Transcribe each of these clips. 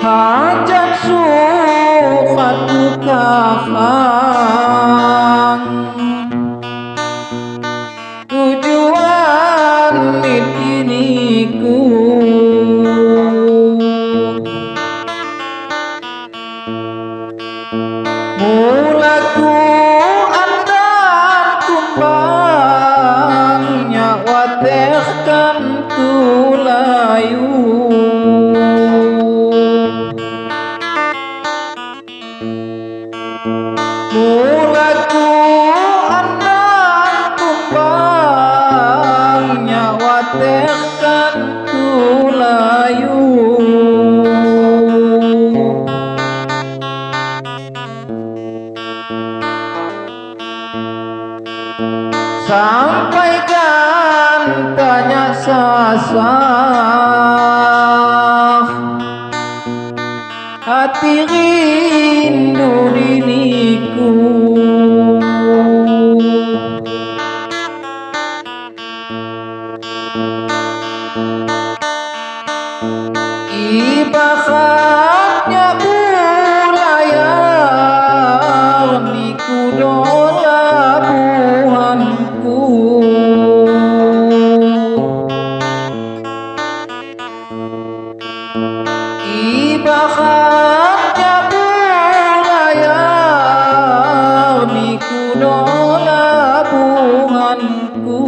Hajat sukhatu kafan tujuan mitiniku mulaku andan kumbang nyawa tehkan tulayu mulaku andan kumbang nyawa tehkan tulayu sampaikan tanya sasah hati rindu diriku ibaratnya bulayar niku dola buhanku ibaratnya bulayar niku dola buhanku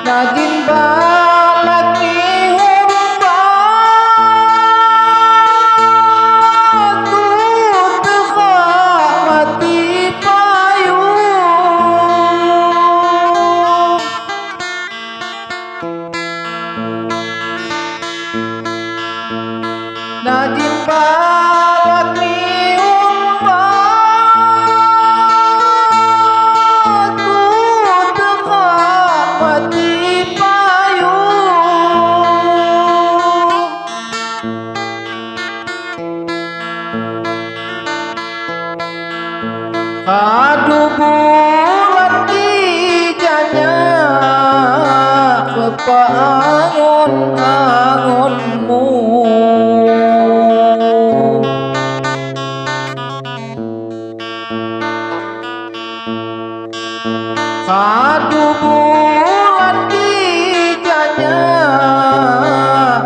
Najin balak ni humbaku tegak mati payung Najin balak ni humbaku tegak mati Aduh bulan dijanya kepa angon-angonmu Aduh bulan dijanya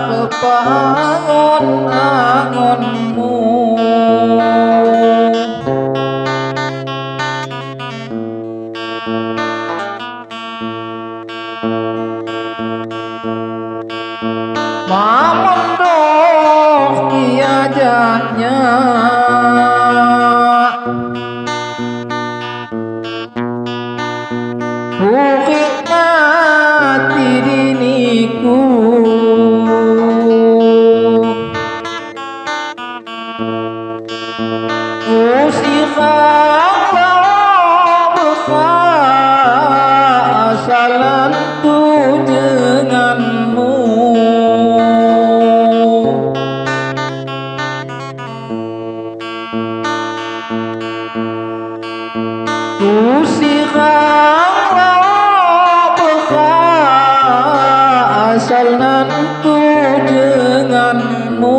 kepa angon-angonmu Mamondok diajaknya Bukit mati diniku Usikan bawa bekal asalan tu denganmu Usikan bawa bekal asalan tu denganmu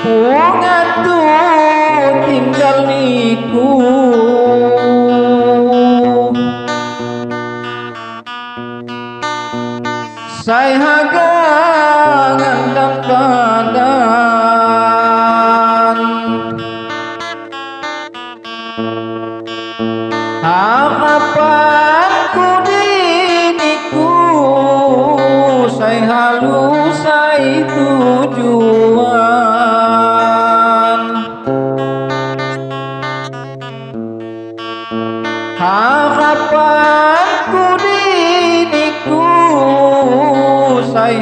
Pungan tu tinggal niku Saya hagangan dan badan harapanku diriku saya halus saya tujuan harapanku diriku saya